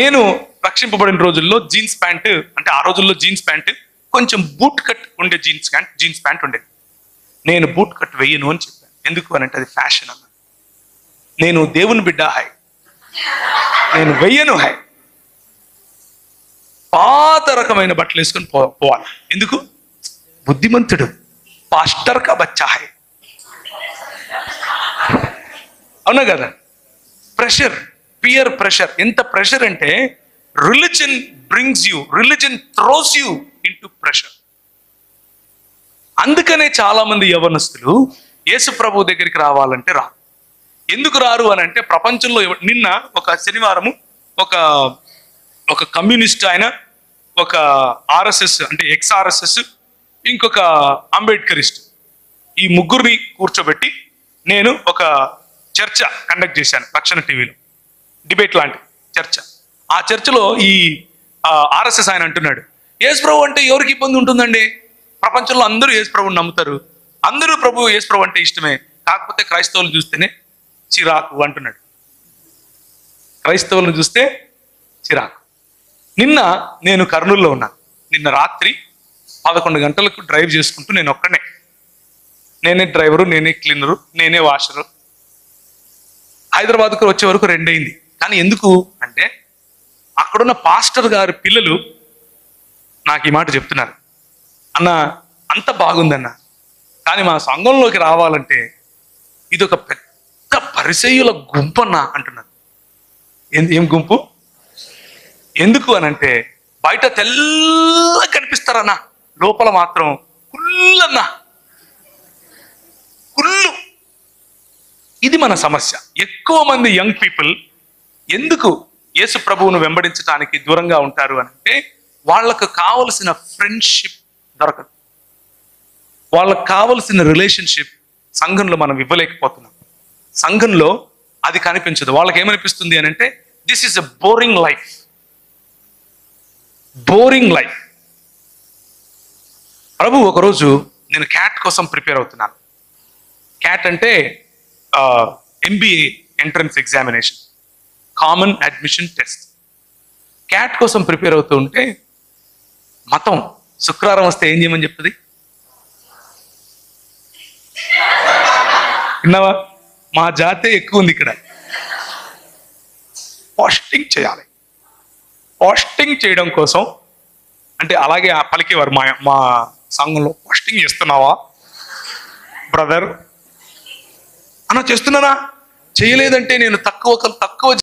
నేను రక్షింపబడిన రోజుల్లో జీన్స్ ప్యాంట్, అంటే ఆ రోజుల్లో జీన్స్ ప్యాంట్ కొంచెం బూట్ కట్ ఉండే జీన్స్ ప్యాంట్ ఉండేది. నేను బూట్ కట్ వేయను అని చెప్పాను. ఎందుకు అని అంటే అది ఫ్యాషన్ అన్న. నేను దేవుని బిడ్డ హై, నేను వెయ్యను హై. పాత రకమైన బట్టలు వేసుకొని పోవాలి. ఎందుకు? బుద్ధిమంతుడు పాస్టర్ కా బచ్చా హై. అవునా కదా? Pressure, peer pressure. ఎంత ప్రెషర్ అంటే religion brings you, religion throws you into pressure. అందుకనే చాలా మంది యవనస్తులు యేసు ప్రభు దగ్గరికి రావాలంటే రారు. ఎందుకు రారు అని అంటే ప్రపంచంలో నిన్న ఒక శనివారము ఒక కమ్యూనిస్ట్ ఆయన, ఒక ఆర్ఎస్ఎస్ అంటే ఎక్స్ఆర్ఎస్ఎస్, ఇంకొక అంబేద్కరిస్ట్, ఈ ముగ్గురిని కూర్చోబెట్టి నేను ఒక చర్చ కండక్ట్ చేశాను రక్షణ టీవీలో. డిబేట్ లాంటి చర్చ. ఆ చర్చలో ఈ ఆర్ఎస్ఎస్ ఆయన అంటున్నాడు, యేసు ప్రభు అంటే ఎవరికి ఇబ్బంది ఉంటుందండి? ప్రపంచంలో అందరూ యేసు ప్రభుని నమ్ముతారు, అందరూ యేసు ప్రభు అంటే ఇష్టమే, కాకపోతే క్రైస్తవులు చూస్తేనే చిరాకు అంటున్నాడు. క్రైస్తవులను చూస్తే చిరాకు. నిన్న నేను కర్నూలులో ఉన్నాను. నిన్న రాత్రి 11 గంటలకు డ్రైవ్ చేసుకుంటూ నేను ఒక్కనే, నేనే డ్రైవరు, నేనే క్లీనరు, నేనే వాషరు. హైదరాబాద్కు వచ్చే వరకు 2 అయింది. కానీ ఎందుకు అంటే అక్కడున్న పాస్టర్ గారి పిల్లలు నాకు ఈ మాట చెప్తున్నారు, అన్న అంత బాగుందన్న, కానీ మా సంఘంలోకి రావాలంటే ఇది ఒక పెద్ద పరిసయ్యుల గుంపన్న అంటున్నారు. ఏం గుంపు? ఎందుకు అని అంటే బయట తెల్ల కనిపిస్తారన్నా, లోపల మాత్రం కుళ్ళన్నా, కుళ్ళు. ఇది మన సమస్య. ఎక్కువ మంది యంగ్ పీపుల్ ఎందుకు యేసు ప్రభువును వెంబడించడానికి దూరంగా ఉంటారు అని అంటే వాళ్ళకు కావలసిన ఫ్రెండ్షిప్ దొరకదు, వాళ్ళకు కావలసిన రిలేషన్షిప్ సంఘంలో మనం ఇవ్వలేకపోతున్నాం. సంఘంలో అది కనిపించదు. వాళ్ళకి ఏమనిపిస్తుంది అని అంటే this is a boring life, boring life. Prabhu ఒకరోజు నేను క్యాట్ కోసం ప్రిపేర్ అవుతున్నాను. క్యాట్ అంటే MBA entrance examination, common admission test. CAT కోసం ప్రిపేర్ అవుతూ ఉంటే మతం శుక్రవారం వస్తే ఏం చేయమని చెప్తుంది? విన్నావా? మా జాతే ఎక్కువ ఉంది ఇక్కడ. పోస్టింగ్ చేయాలి. పోస్టింగ్ చేయడం కోసం అంటే అలాగే పలికేవారు మా సంఘంలో, పోస్టింగ్ చేస్తున్నావా బ్రదర్? అన్న చేస్తున్నానా? చేయలేదంటే నేను తక్కువ